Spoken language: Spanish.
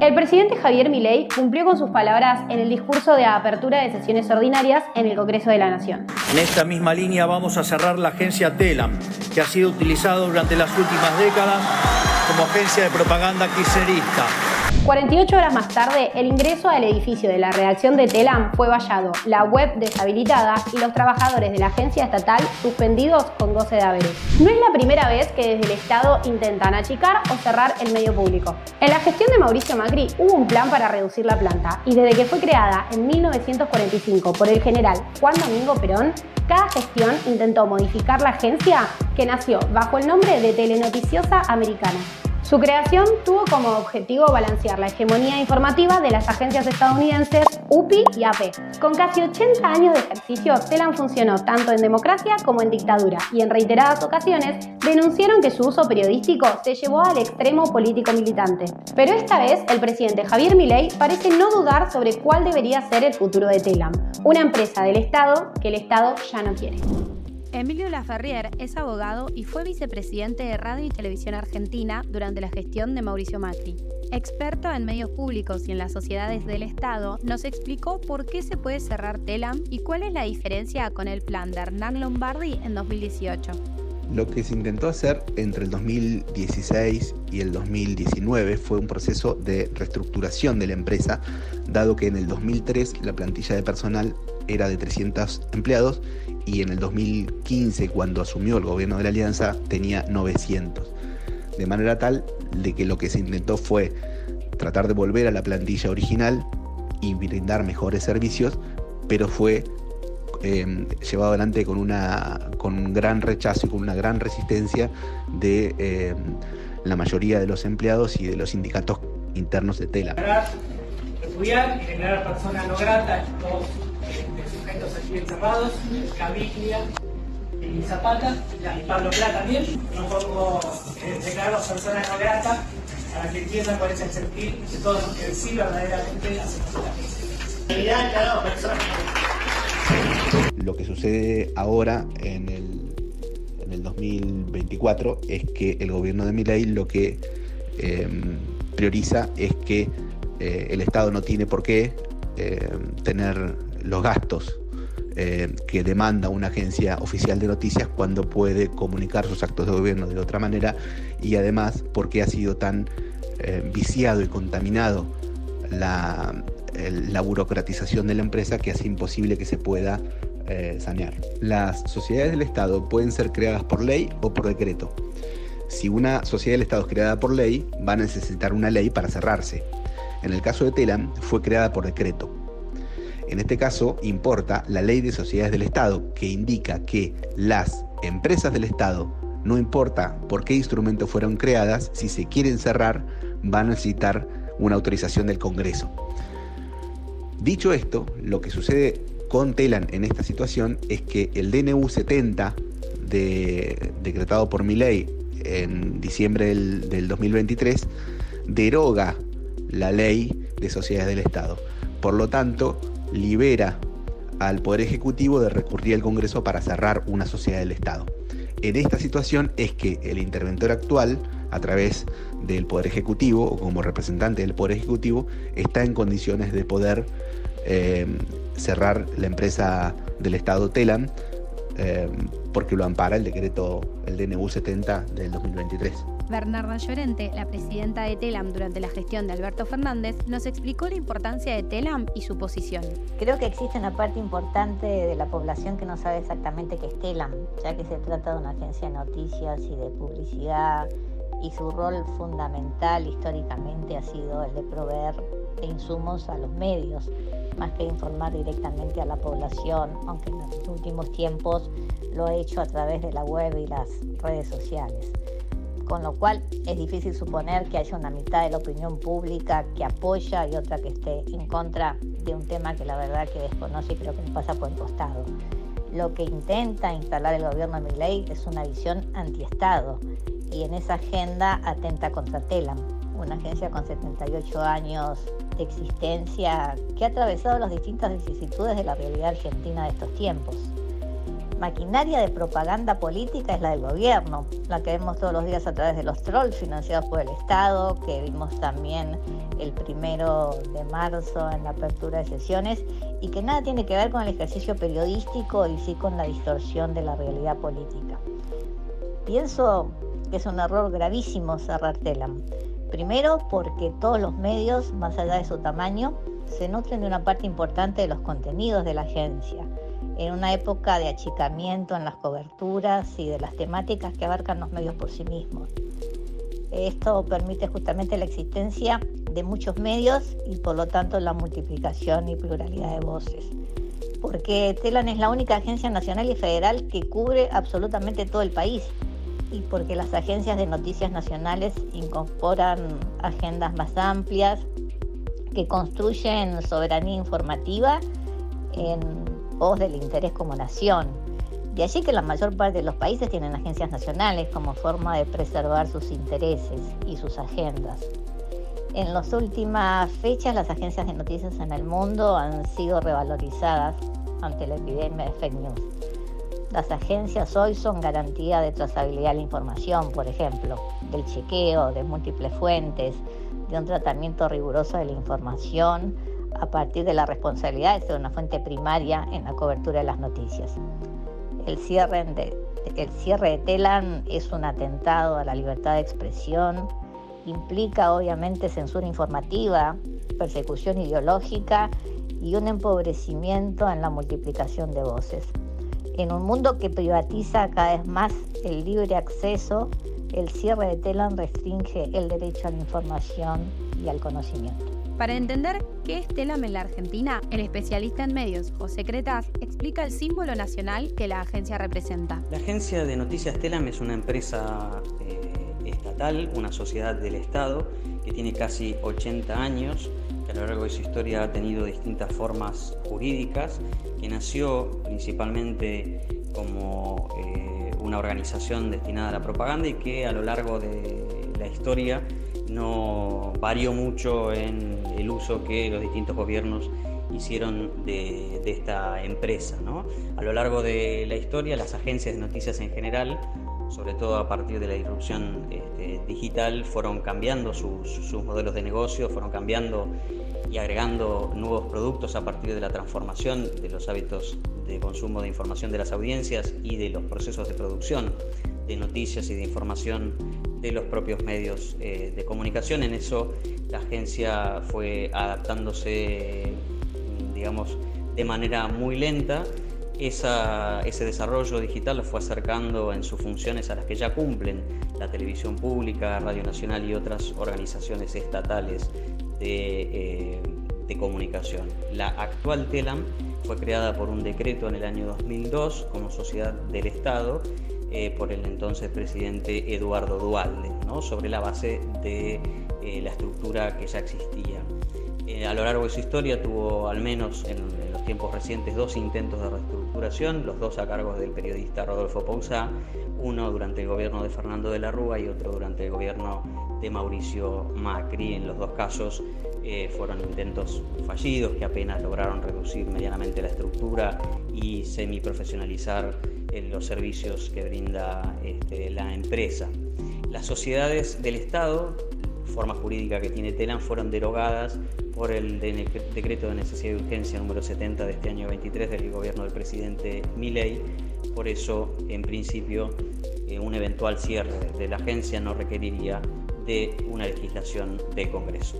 El presidente Javier Milei cumplió con sus palabras en el discurso de apertura de sesiones ordinarias en el Congreso de la Nación. En esta misma línea vamos a cerrar la agencia Telam, que ha sido utilizada durante las últimas décadas como agencia de propaganda kirchnerista. 48 horas más tarde, el ingreso al edificio de la redacción de Telam fue vallado, la web deshabilitada y los trabajadores de la agencia estatal suspendidos con goce de haberes. No es la primera vez que desde el Estado intentan achicar o cerrar el medio público. En la gestión de Mauricio Macri hubo un plan para reducir la planta y desde que fue creada en 1945 por el general Juan Domingo Perón, cada gestión intentó modificar la agencia que nació bajo el nombre de Telenoticiosa Americana. Su creación tuvo como objetivo balancear la hegemonía informativa de las agencias estadounidenses UPI y AP. Con casi 80 años de ejercicio, Telam funcionó tanto en democracia como en dictadura y en reiteradas ocasiones denunciaron que su uso periodístico se llevó al extremo político-militante. Pero esta vez el presidente Javier Milei parece no dudar sobre cuál debería ser el futuro de Telam, una empresa del Estado que el Estado ya no quiere. Emilio Laferriere es abogado y fue vicepresidente de Radio y Televisión Argentina durante la gestión de Mauricio Macri. Experto en medios públicos y en las sociedades del Estado, nos explicó por qué se puede cerrar Telam y cuál es la diferencia con el plan de Hernán Lombardi en 2018. Lo que se intentó hacer entre el 2016 y el 2019 fue un proceso de reestructuración de la empresa, dado que en el 2003 la plantilla de personal era de 300 empleados y en el 2015, cuando asumió el gobierno de la Alianza, tenía 900. De manera tal de que lo que se intentó fue tratar de volver a la plantilla original y brindar mejores servicios, pero fue llevado adelante con un gran rechazo y con una gran resistencia de la mayoría de los empleados y de los sindicatos internos de Telam. Estudiar y generar personas no gratas, estos sujetos aquí encerrados, Caviglia y Zapata, y Pablo Pla también. No pongo declararlos personas no gratas para que entiendan cuál es el sentir de todos los que sí verdaderamente hacemos la personas. Lo que sucede ahora en el 2024 es que el gobierno de Milei lo que prioriza es que el Estado no tiene por qué tener los gastos que demanda una agencia oficial de noticias cuando puede comunicar sus actos de gobierno de otra manera, y además porque ha sido tan viciado y contaminado la burocratización de la empresa que hace imposible que se pueda sanear. Las sociedades del Estado pueden ser creadas por ley o por decreto. Si una sociedad del Estado es creada por ley, va a necesitar una ley para cerrarse. En el caso de Telam, fue creada por decreto. En este caso, importa la Ley de Sociedades del Estado, que indica que las empresas del Estado, no importa por qué instrumento fueron creadas, si se quieren cerrar, van a necesitar una autorización del Congreso. Dicho esto, lo que sucede con Telam en esta situación es que el DNU 70, decretado por Milei en diciembre del 2023, deroga la Ley de Sociedades del Estado. Por lo tanto, libera al Poder Ejecutivo de recurrir al Congreso para cerrar una sociedad del Estado. En esta situación es que el interventor actual, a través del Poder Ejecutivo o como representante del Poder Ejecutivo, está en condiciones de poder cerrar la empresa del Estado Telam, porque lo ampara el decreto, el DNU 70 del 2023. Bernarda Llorente, la presidenta de Telam durante la gestión de Alberto Fernández, nos explicó la importancia de Telam y su posición. Creo que existe una parte importante de la población que no sabe exactamente qué es Telam, ya que se trata de una agencia de noticias y de publicidad, y su rol fundamental históricamente ha sido el de proveer de insumos a los medios, más que informar directamente a la población, aunque en los últimos tiempos lo ha hecho a través de la web y las redes sociales. Con lo cual es difícil suponer que haya una mitad de la opinión pública que apoya y otra que esté en contra de un tema que la verdad que desconoce y creo que le pasa por el costado. Lo que intenta instalar el gobierno de Milei es una visión antiestado, y en esa agenda atenta contra Telam, una agencia con 78 años de existencia que ha atravesado las distintas vicisitudes de la realidad argentina de estos tiempos. maquinaria de propaganda política es la del gobierno, la que vemos todos los días a través de los trolls financiados por el Estado, que vimos también el 1 de marzo en la apertura de sesiones, y que nada tiene que ver con el ejercicio periodístico y sí con la distorsión de la realidad política. Pienso que es un error gravísimo cerrar Telam. Primero, porque todos los medios, más allá de su tamaño, se nutren de una parte importante de los contenidos de la agencia, en una época de achicamiento en las coberturas y de las temáticas que abarcan los medios por sí mismos. Esto permite justamente la existencia de muchos medios y por lo tanto la multiplicación y pluralidad de voces. Porque Telam es la única agencia nacional y federal que cubre absolutamente todo el país, y porque las agencias de noticias nacionales incorporan agendas más amplias que construyen soberanía informativa en pos del interés como nación. De allí que la mayor parte de los países tienen agencias nacionales como forma de preservar sus intereses y sus agendas. En las últimas fechas, las agencias de noticias en el mundo han sido revalorizadas ante la epidemia de fake news. Las agencias hoy son garantía de trazabilidad de la información, por ejemplo, del chequeo de múltiples fuentes, de un tratamiento riguroso de la información a partir de la responsabilidad de ser una fuente primaria en la cobertura de las noticias. El cierre de Telam es un atentado a la libertad de expresión, implica obviamente censura informativa, persecución ideológica y un empobrecimiento en la multiplicación de voces. En un mundo que privatiza cada vez más el libre acceso, el cierre de Telam restringe el derecho a la información y al conocimiento. Para entender qué es Telam en la Argentina, el especialista en medios, José Cretas, explica el símbolo nacional que la agencia representa. La agencia de noticias Telam es una empresa estatal, una sociedad del Estado, que tiene casi 80 años, que a lo largo de su historia ha tenido distintas formas jurídicas, que nació principalmente como una organización destinada a la propaganda y que a lo largo de la historia no varió mucho en el uso que los distintos gobiernos hicieron de esta empresa, ¿no? A lo largo de la historia, las agencias de noticias en general, sobre todo a partir de la irrupción digital, fueron cambiando sus modelos de negocio, fueron cambiando y agregando nuevos productos a partir de la transformación de los hábitos de consumo de información de las audiencias y de los procesos de producción de noticias y de información de los propios medios de comunicación. En eso la agencia fue adaptándose, digamos, de manera muy lenta. Ese desarrollo digital lo fue acercando en sus funciones a las que ya cumplen la televisión pública, Radio Nacional y otras organizaciones estatales de comunicación. La actual Telam fue creada por un decreto en el año 2002 como sociedad del Estado por el entonces presidente Eduardo Duhalde, ¿no? Sobre la base de la estructura que ya existía. A lo largo de su historia tuvo, al menos en los tiempos recientes, 2 intentos de reestructuración, los 2 a cargo del periodista Rodolfo Pousá, uno durante el gobierno de Fernando de la Rúa y otro durante el gobierno de Mauricio Macri. En los 2 casos fueron intentos fallidos que apenas lograron reducir medianamente la estructura y semiprofesionalizar los servicios que brinda la empresa. Las sociedades del Estado, forma jurídica que tiene Telam, fueron derogadas por el decreto de necesidad y urgencia número 70 de este año 23 del gobierno del presidente Milei. Por eso, en principio, un eventual cierre de la agencia no requeriría de una legislación del Congreso.